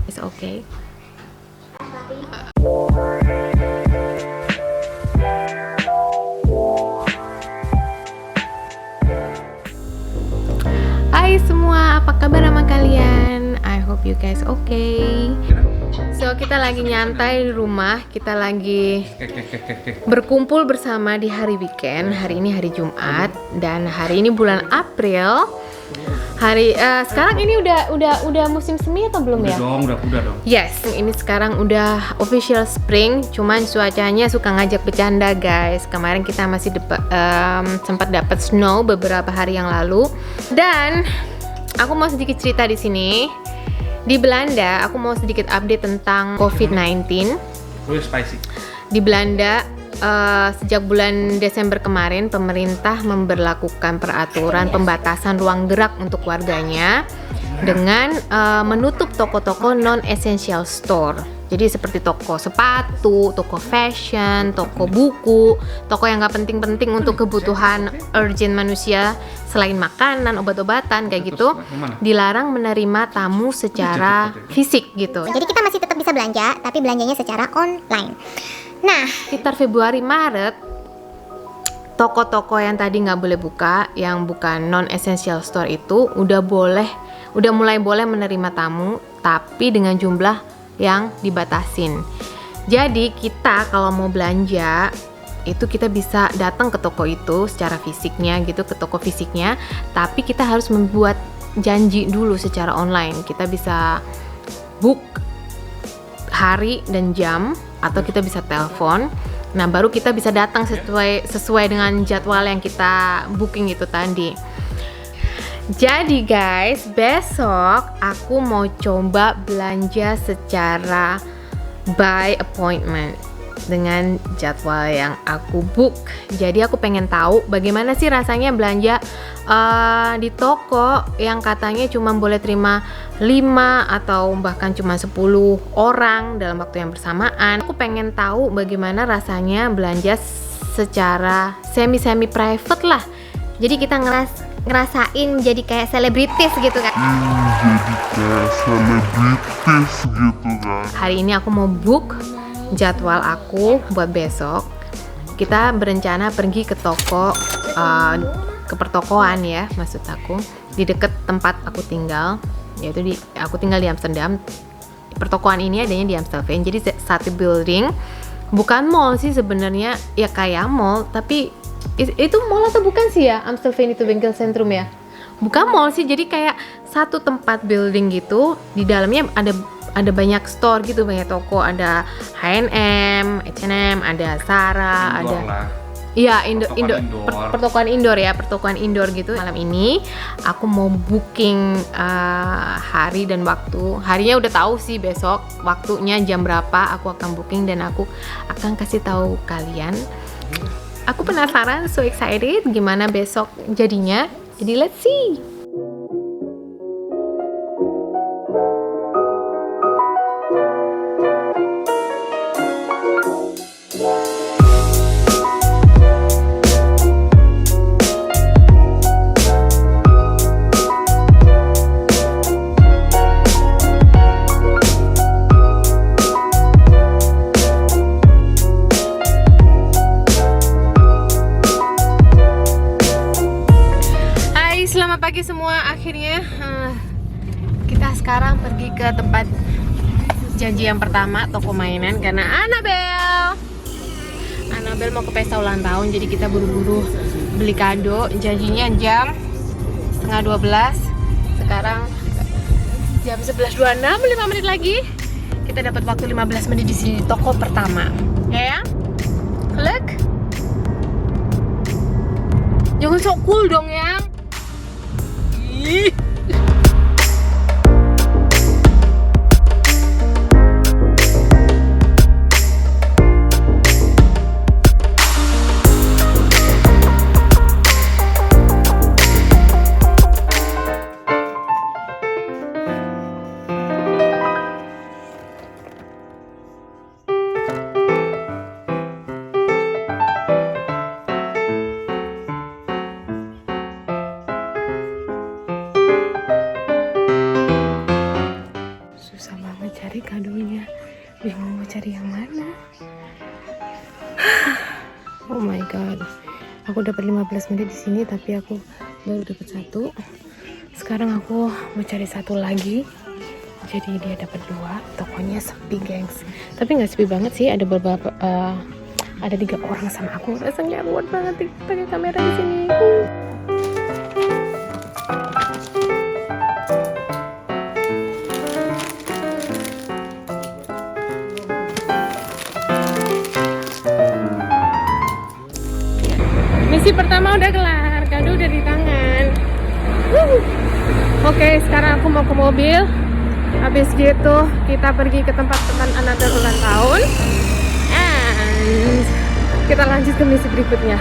It's okay. Hai semua, apa kabar sama kalian? I hope you guys okay. So kita lagi nyantai di rumah, kita lagi berkumpul bersama di hari weekend. Hari ini hari Jumat dan hari ini bulan April. Sekarang ini udah musim semi atau belum ya? Udah dong. Yes, ini sekarang udah official spring. Cuman cuacanya suka ngajak bercanda guys. Kemarin kita masih sempat dapat snow beberapa hari yang lalu. Dan aku mau sedikit cerita di sini. Di Belanda, aku mau sedikit update tentang COVID-19. Spicy. Di Belanda, sejak bulan Desember kemarin, pemerintah memberlakukan peraturan pembatasan ruang gerak untuk warganya dengan menutup toko-toko non-essential store. Jadi seperti toko sepatu, toko fashion, toko buku, toko yang gak penting-penting untuk kebutuhan urgent manusia selain makanan, obat-obatan kayak gitu, dilarang menerima tamu secara fisik gitu. Jadi kita masih tetap bisa belanja, tapi belanjanya secara online. Nah, Sekitar Februari Maret, toko-toko yang tadi nggak boleh buka, yang bukan non-essential store itu udah mulai boleh menerima tamu, tapi dengan jumlah yang dibatasin. Jadi kita kalau mau belanja itu kita bisa datang ke toko itu secara fisiknya gitu, ke toko fisiknya, tapi kita harus membuat janji dulu secara online. Kita bisa book hari dan jam, atau kita bisa telepon. Nah, baru kita bisa datang sesuai dengan jadwal yang kita booking itu tadi. Jadi guys, besok aku mau coba belanja secara by appointment dengan jadwal yang aku book. Jadi aku pengen tahu bagaimana sih rasanya belanja di toko yang katanya cuma boleh terima 5 atau bahkan cuma 10 orang dalam waktu yang bersamaan. Aku pengen tahu bagaimana rasanya belanja secara semi private lah. Jadi kita ngerasain jadi kayak selebritis gitu kan. Hari ini aku mau book jadwal aku buat besok. Kita berencana pergi ke toko, ke pertokoan ya, maksud aku, di dekat tempat aku tinggal, yaitu aku tinggal di Amsterdam. Pertokoan ini adanya di Amstelveen, jadi satu building, bukan mall sih sebenarnya, ya kayak mall, tapi itu mall atau bukan sih ya? Amstelveen itu Winkelcentrum ya? Bukan mall sih, jadi kayak satu tempat building gitu, di dalamnya ada banyak store gitu, banyak toko, ada H&M, H&M, ada Zara, ada iya pertokoan indoor gitu. Malam ini aku mau booking hari dan waktu. Harinya udah tahu sih, besok waktunya jam berapa aku akan booking dan aku akan kasih tahu kalian. Aku penasaran, so excited gimana besok jadinya. Jadi let's see. Selamat pagi semua, akhirnya kita sekarang pergi ke tempat janji yang pertama, toko mainan, karena Annabelle mau ke pesta ulang tahun, jadi kita buru-buru beli kado. Janjinya jam 11:30, sekarang jam 11:26, 5 menit lagi kita dapat waktu 15 menit di sini, toko pertama ya. Look, jangan sok cool dong ya. deh kadonya. Bingung mau cari yang mana. Oh my god. Aku dapat 15 menit di sini tapi aku baru dapat satu. Sekarang aku mau cari satu lagi. Jadi dia dapat 2. Tokonya sepi, gengs. Tapi nggak sepi banget sih. Ada beberapa ada 3 orang sama aku. Rasanya kuat banget pakai kamera di sini. Misi pertama udah kelar, kado udah di tangan. Oke, sekarang aku mau ke mobil. Habis gitu kita pergi ke tempat teman Anabel ulang tahun. And kita lanjut ke misi berikutnya.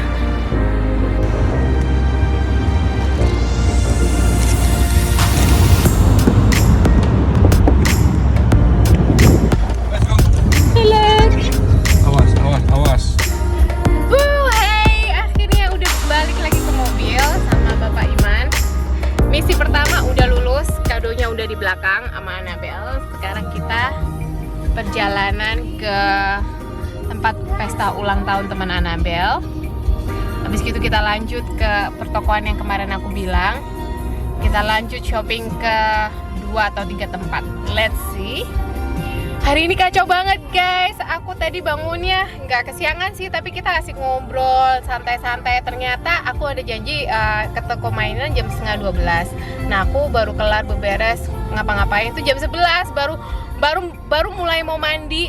Udah di belakang sama Anabel. Sekarang kita perjalanan ke tempat pesta ulang tahun teman Anabel. Habis itu kita lanjut ke pertokoan yang kemarin aku bilang. Kita lanjut shopping ke 2 atau 3 tempat. Let's see. Hari ini kacau banget guys. Aku tadi bangunnya nggak kesiangan sih, tapi kita asik ngobrol santai-santai. Ternyata aku ada janji ke toko mainan jam 11:30. Nah aku baru kelar beberes ngapa-ngapain itu jam 11. Baru mulai mau mandi.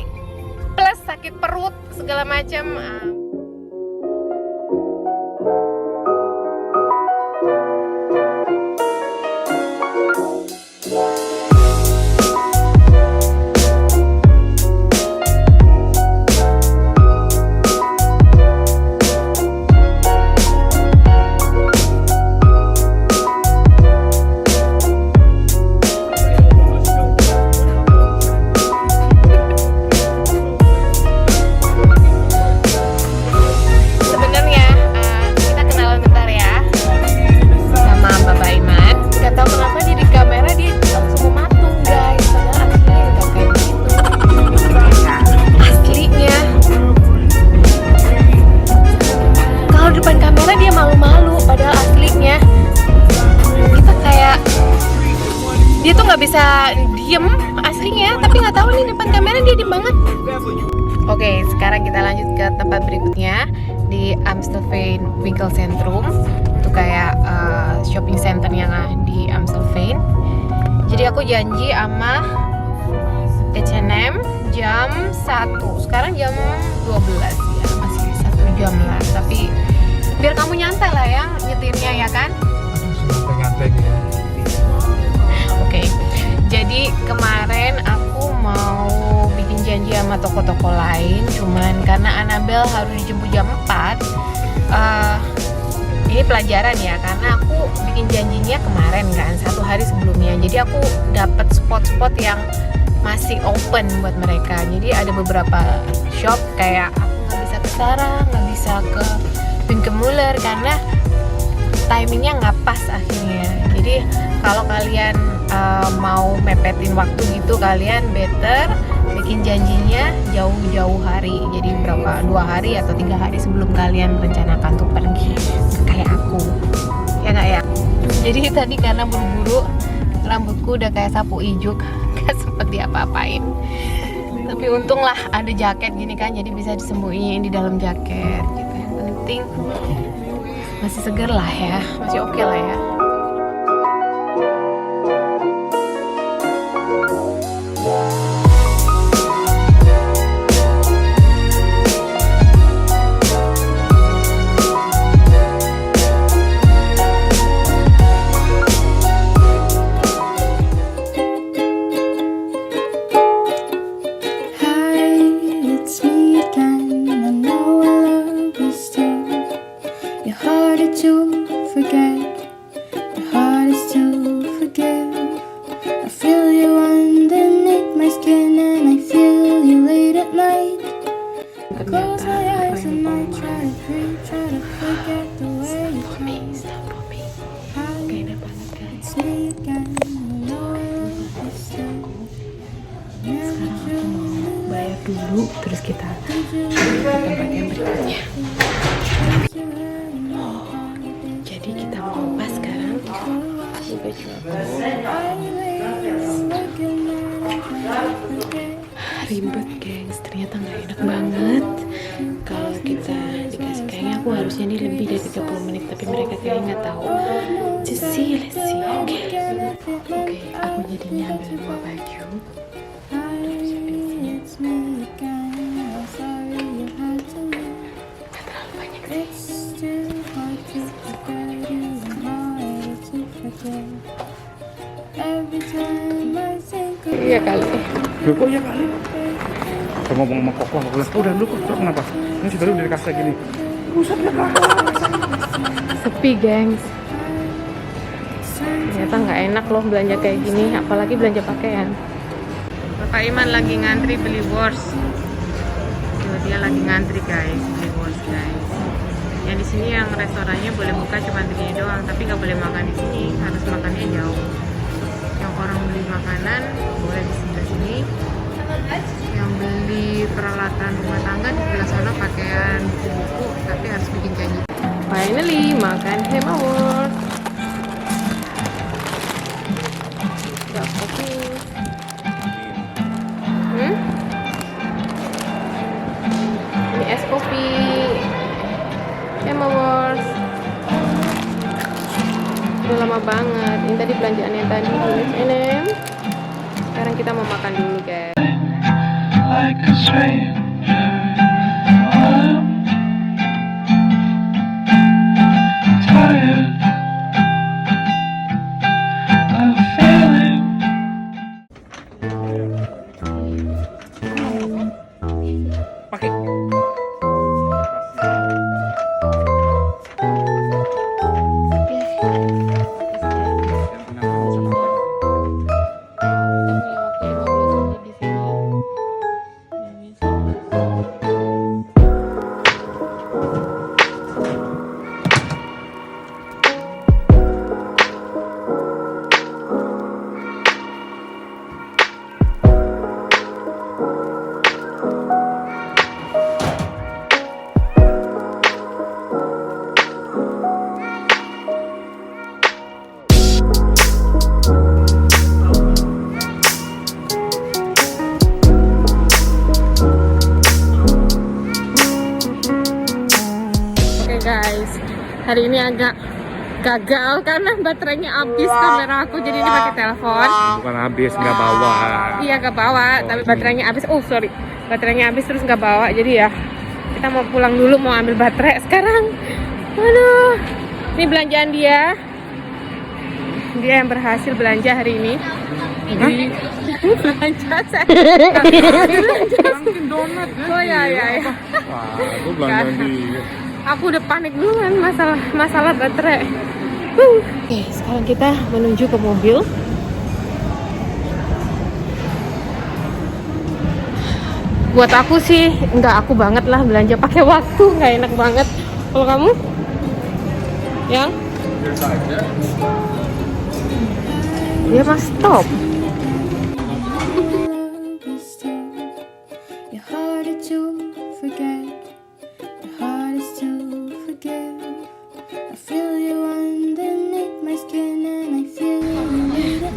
Plus sakit perut segala macam. Bisa diem aslinya, tapi nggak tahu nih depan kamera dia diem banget. Oke, sekarang kita lanjut ke tempat berikutnya di Amstelveen Winkelcentrum. Itu kayak shopping center yang di Amstelveen. Jadi aku janji sama H&M jam 1. Sekarang jam 12 ya, masih 1 jam lah. Tapi biar kamu nyantai lah ya nyetirnya ya kan? Nyantai ya. Oke, jadi kemarin aku mau bikin janji sama toko-toko lain, cuman karena Anabel harus dijemput jam 4. Ini pelajaran ya, karena aku bikin janjinya kemarin kan, 1 hari sebelumnya. Jadi aku dapat spot-spot yang masih open buat mereka. Jadi ada beberapa shop kayak aku nggak bisa ke Zara, nggak bisa ke Winkelmüller karena timingnya nggak pas akhirnya. Jadi kalau kalian mau mepetin waktu gitu, kalian better bikin janjinya jauh-jauh hari. Jadi berapa 2 hari atau 3 hari sebelum kalian rencanakan untuk pergi, kayak aku ya nggak ya. Jadi tadi karena buru-buru rambutku udah kayak sapu ijuk, gak sempet diapa-apain. Tapi untunglah ada jaket gini kan, jadi bisa disembunyiin di dalam jaket gitu. Yang penting masih seger lah ya, masih oke lah ya. dulu, terus kita ke tempat yang berikutnya. Jadi kita mau lepas sekarang. Ini baju aku. Ribet gengs, ternyata nggak enak banget kalau kita dikasih. Kayaknya aku harusnya ini lebih dari 30 menit, tapi mereka kayaknya nggak tahu. Just see, let's see. Oke, aku jadinya ambil 2 baju. Nggak terlalu banyak sih. Iya kali. Loh, kok ya kali? Saya ngomong sama Koko, aku bilang, udah lu kok kenapa? Ini si baru udah dikasih gini. Buset ya kak. Sepi gengs. Ternyata nggak enak loh belanja kayak gini, apalagi belanja pakaian. Bapak Iman lagi ngantri beli wors. Tuh, dia lagi ngantri guys, beli wors guys. Yang di sini yang restorannya boleh buka cuma begini doang, tapi nggak boleh makan di sini, harus makannya jauh. Yang orang beli makanan boleh di sebelah sini. Yang beli peralatan rumah tangga di sebelah sana, pakaian, buku-buku, tapi harus bikin janji. Finally, makan Hemawors. Gak kopi. Ini es kopi Hemawors. Udah lama banget. Ini tadi belanjaan yang tadi di H&M. Sekarang kita mau makan dulu guys. Like a stranger, I'm tired of failing. Pakai. Guys, hari ini agak gagal karena baterainya habis kamera aku, jadi ini pakai telepon. Bukan habis, nggak bawa. Iya nggak bawa, tapi baterainya habis. Oh sorry, baterainya habis terus nggak bawa. Jadi ya kita mau pulang dulu, mau ambil baterai sekarang. Aduh, ini belanjaan dia. Dia yang berhasil belanja hari ini. Jadi belanja saya. Mungkin donat ya. Oh ya. Wah, itu belanjaan dia. Aku udah panik duluan masalah baterai. Oke, sekarang kita menuju ke mobil. Buat aku sih nggak aku banget lah belanja pakai waktu, nggak enak banget. Kalau kamu, yang? Biasa aja. Dia mas stop.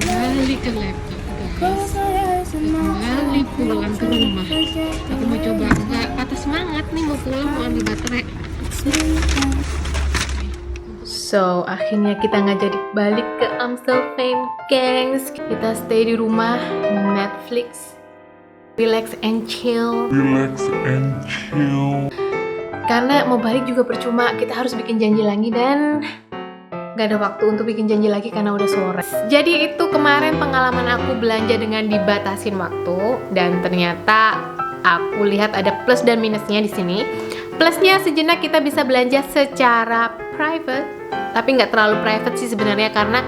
Balik ke laptop guys, balik pulang ke rumah. Aku mau coba, nggak patah semangat nih, mau pulang mau ambil baterai. So akhirnya kita nggak jadi balik ke Amstelveen gengs. Kita stay di rumah, Netflix, relax and chill. Karena mau balik juga percuma, kita harus bikin janji lagi dan gak ada waktu untuk bikin janji lagi karena udah sore. Jadi itu kemarin pengalaman aku belanja dengan dibatasin waktu, dan ternyata aku lihat ada plus dan minusnya di sini. Plusnya sejenak kita bisa belanja secara private, tapi nggak terlalu private sih sebenarnya, karena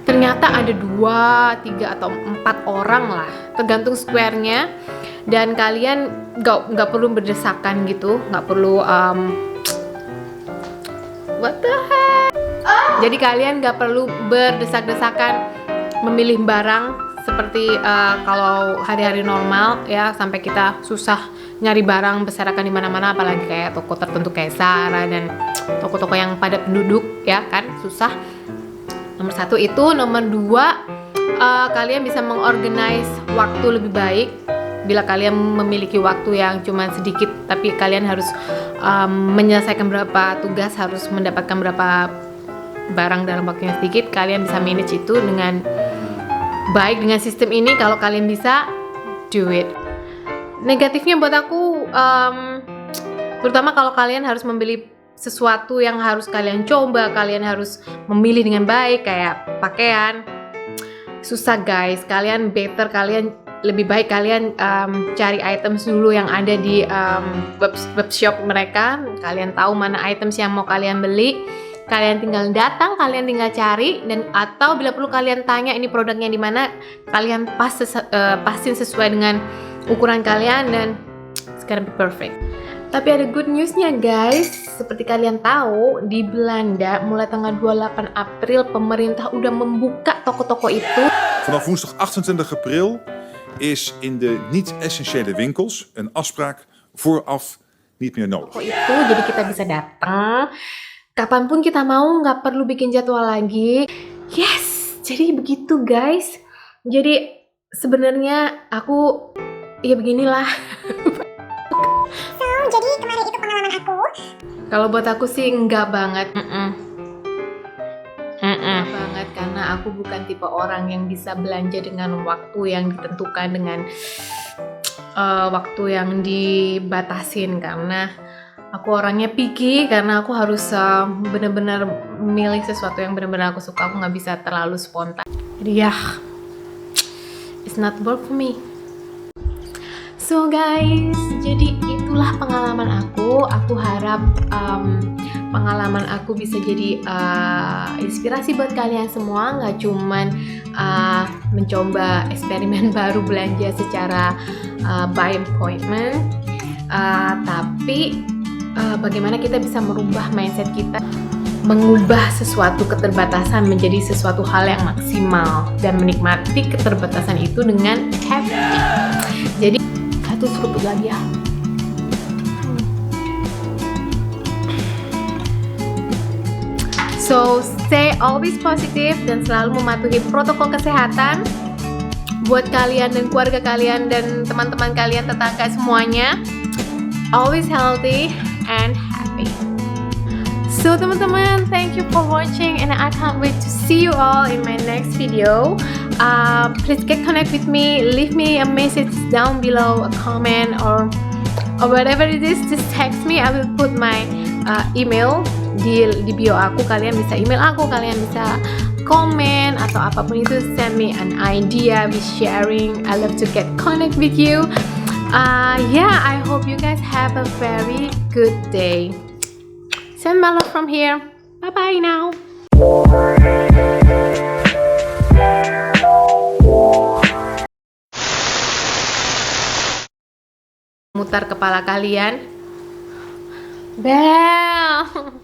ternyata ada 2, 3 atau 4 orang lah, tergantung square-nya. Dan kalian nggak perlu berdesakan gitu, nggak perlu what the heck. Jadi kalian nggak perlu berdesak-desakan memilih barang seperti kalau hari-hari normal ya, sampai kita susah nyari barang berserakan di mana-mana, apalagi kayak toko tertentu kayak Zara dan toko-toko yang padat penduduk ya kan, susah. Nomor 1 itu. Nomor 2, kalian bisa mengorganize waktu lebih baik. Bila kalian memiliki waktu yang cuma sedikit, tapi kalian harus menyelesaikan beberapa tugas, harus mendapatkan berapa barang dalam waktu yang sedikit, kalian bisa manage itu dengan baik dengan sistem ini. Kalau kalian bisa, do it. Negatifnya buat aku, terutama kalau kalian harus membeli sesuatu yang harus kalian coba, kalian harus memilih dengan baik, kayak pakaian. Susah guys, kalian lebih baik kalian cari items dulu yang ada di webshop mereka. Kalian tahu mana items yang mau kalian beli, kalian tinggal datang, kalian tinggal cari, dan atau bila perlu kalian tanya ini produknya di mana, kalian pasin sesuai dengan ukuran kalian, dan it's gonna be perfect. Tapi ada good newsnya guys, seperti kalian tahu di Belanda mulai tanggal 28 April pemerintah udah membuka toko-toko itu. Vanaf woensdag 28 april is in de niet-essentiële winkels een afspraak vooraf niet meer nodig. Toko itu jadi kita bisa datang kapanpun kita mau, nggak perlu bikin jadwal lagi. Yes, jadi begitu guys. Jadi sebenarnya aku ya beginilah. So, jadi kemarin itu pengalaman aku. Kalau buat aku sih enggak banget. Enggak banget, karena aku bukan tipe orang yang bisa belanja dengan waktu yang ditentukan, dengan waktu yang dibatasin, karena aku orangnya picky, karena aku harus benar-benar milih sesuatu yang benar-benar aku suka. Aku nggak bisa terlalu spontan. Jadi ya, it's not work for me. So guys, jadi itulah pengalaman aku. Aku harap pengalaman aku bisa jadi inspirasi buat kalian semua. Nggak cuman mencoba eksperimen baru belanja secara by appointment, tapi bagaimana kita bisa merubah mindset kita, mengubah sesuatu keterbatasan menjadi sesuatu hal yang maksimal, dan menikmati keterbatasan itu dengan happy. Jadi satu seruput lagi ya. So stay always positive dan selalu mematuhi protokol kesehatan buat kalian dan keluarga kalian dan teman-teman kalian, tetangga semuanya. Always healthy and happy. So teman-teman, thank you for watching, and I can't wait to see you all in my next video. Please get connect with me, leave me a message down below, a comment or whatever it is, just text me. I will put my email di bio aku. Kalian bisa email aku, kalian bisa komen atau apapun itu, send me an idea, be sharing. I love to get connect with you. Yeah, I hope you guys have a very good day. Send my love from here. Bye bye now. Mutar kepala kalian. Bel.